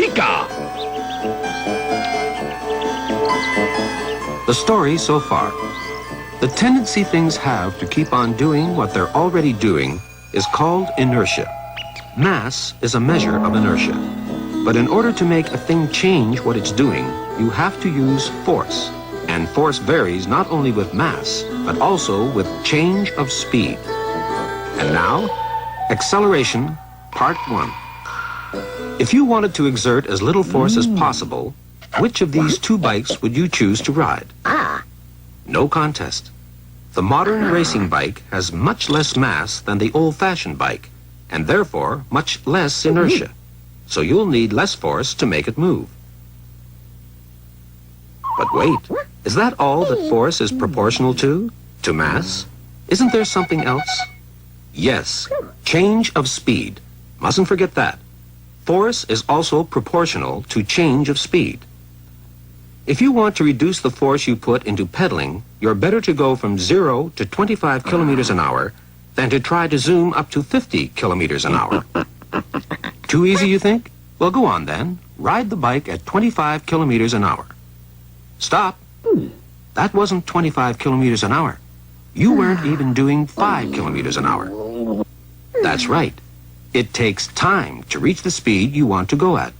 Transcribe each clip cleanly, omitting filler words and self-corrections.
Eureka! The story so far. The tendency things have to keep on doing what they're already doing is called inertia. Mass is a measure of inertia. But in order to make a thing change what it's doing, you have to use force. And force varies not only with mass, but also with change of speed. And now, acceleration, part 1. If you wanted to exert as little force as possible, which of these two bikes would you choose to ride? No contest. The modern racing bike has much less mass than the old-fashioned bike, and therefore much less inertia. So you'll need less force to make it move. But wait, is that all that force is proportional to? To mass? Isn't there something else? Yes, change of speed. Mustn't forget that. Force is also proportional to change of speed. If you want to reduce the force you put into pedaling, you're better to go from 0 to 25 kilometers an hour than to try to zoom up to 50 kilometers an hour. Too easy, you think? Well, go on then. Ride the bike at 25 kilometers an hour. Stop. That wasn't 25 kilometers an hour. You weren't even doing 5 kilometers an hour. That's right. It takes time to reach the speed you want to go at.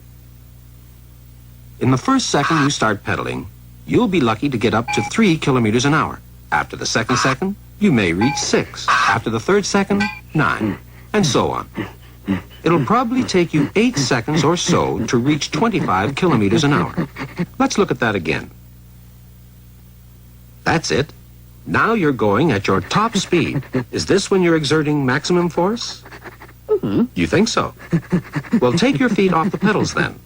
In the first second you start pedaling, you'll be lucky to get up to 3 kilometers an hour. After the second second, you may reach 6. After the third second, 9, and so on. It'll probably take you 8 seconds or so to reach 25 kilometers an hour. Let's look at that again. That's it. Now you're going at your top speed. Is this when you're exerting maximum force? You think so? Well, take your feet off the pedals then.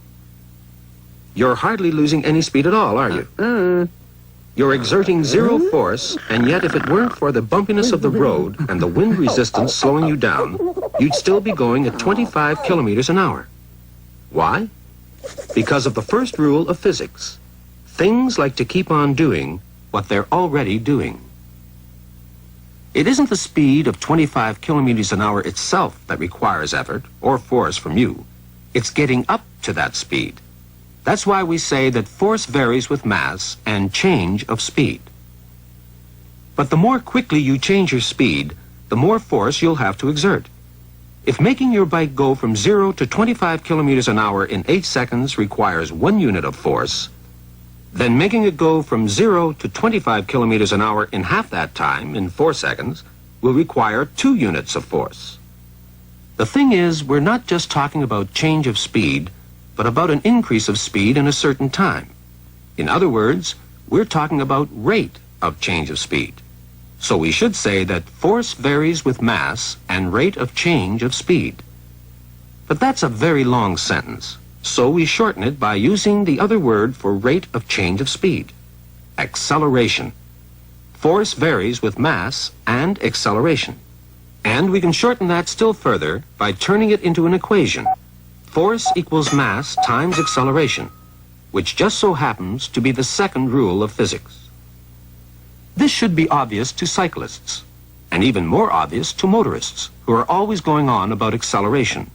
You're hardly losing any speed at all, are you? You're exerting zero force, and yet if it weren't for the bumpiness of the road and the wind resistance slowing you down, you'd still be going at 25 kilometers an hour. Why? Because of the first rule of physics. Things like to keep on doing what they're already doing. It isn't the speed of 25 kilometers an hour itself that requires effort or force from you. It's getting up to that speed. That's why we say that force varies with mass and change of speed. But the more quickly you change your speed, the more force you'll have to exert. If making your bike go from 0 to 25 kilometers an hour in 8 seconds requires 1 unit of force, then making it go from 0 to 25 kilometers an hour in half that time, in 4 seconds, will require 2 units of force. The thing is, we're not just talking about change of speed, but about an increase of speed in a certain time. In other words, we're talking about rate of change of speed. So we should say that force varies with mass and rate of change of speed. But that's a very long sentence, so we shorten it by using the other word for rate of change of speed: acceleration. Force varies with mass and acceleration. And we can shorten that still further by turning it into an equation. Force equals mass times acceleration, which just so happens to be the second rule of physics. This should be obvious to cyclists, and even more obvious to motorists, who are always going on about acceleration.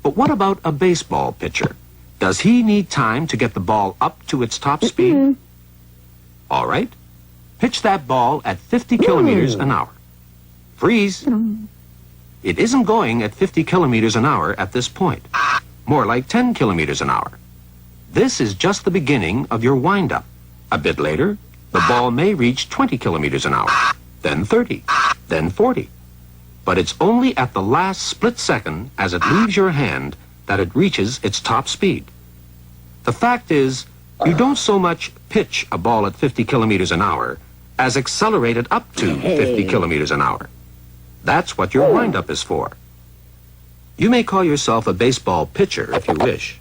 But what about a baseball pitcher? Does he need time to get the ball up to its top speed? All right. Pitch that ball at 50 kilometers an hour. Freeze. It isn't going at 50 kilometers an hour at this point. More like 10 kilometers an hour. This is just the beginning of your wind-up. A bit later, the ball may reach 20 kilometers an hour, then 30, then 40. But it's only at the last split second as it leaves your hand that it reaches its top speed. The fact is, you don't so much pitch a ball at 50 kilometers an hour as accelerate it up to 50 kilometers an hour. That's what your wind-up is for. You may call yourself a baseball pitcher if you wish,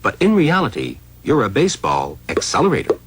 but in reality, you're a baseball accelerator.